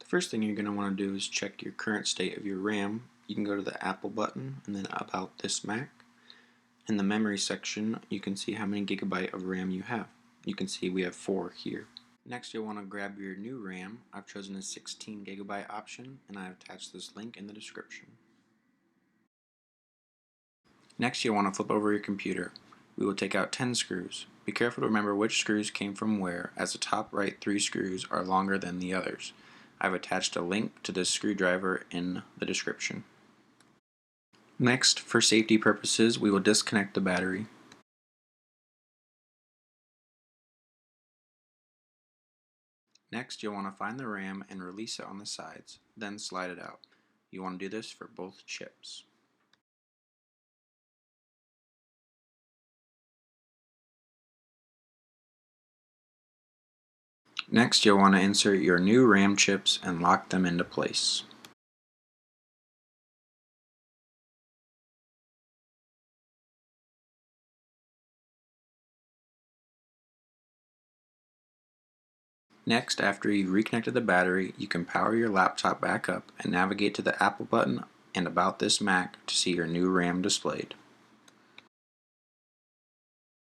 The first thing you're going to want to do is check your current state of your RAM. You can go to the Apple button and then About This Mac. In the memory section, you can see how many gigabyte of RAM you have. You can see we have 4 here. Next, you'll want to grab your new RAM. I've chosen a 16 gigabyte option and I've attached this link in the description. Next, you'll want to flip over your computer. We will take out 10 screws. Be careful to remember which screws came from where, as the top right 3 screws are longer than the others. I've attached a link to this screwdriver in the description. Next, for safety purposes, we will disconnect the battery. Next, you'll want to find the RAM and release it on the sides, then slide it out. You want to do this for both chips. Next, you'll want to insert your new RAM chips and lock them into place. Next, after you've reconnected the battery, you can power your laptop back up and navigate to the Apple button and About This Mac to see your new RAM displayed.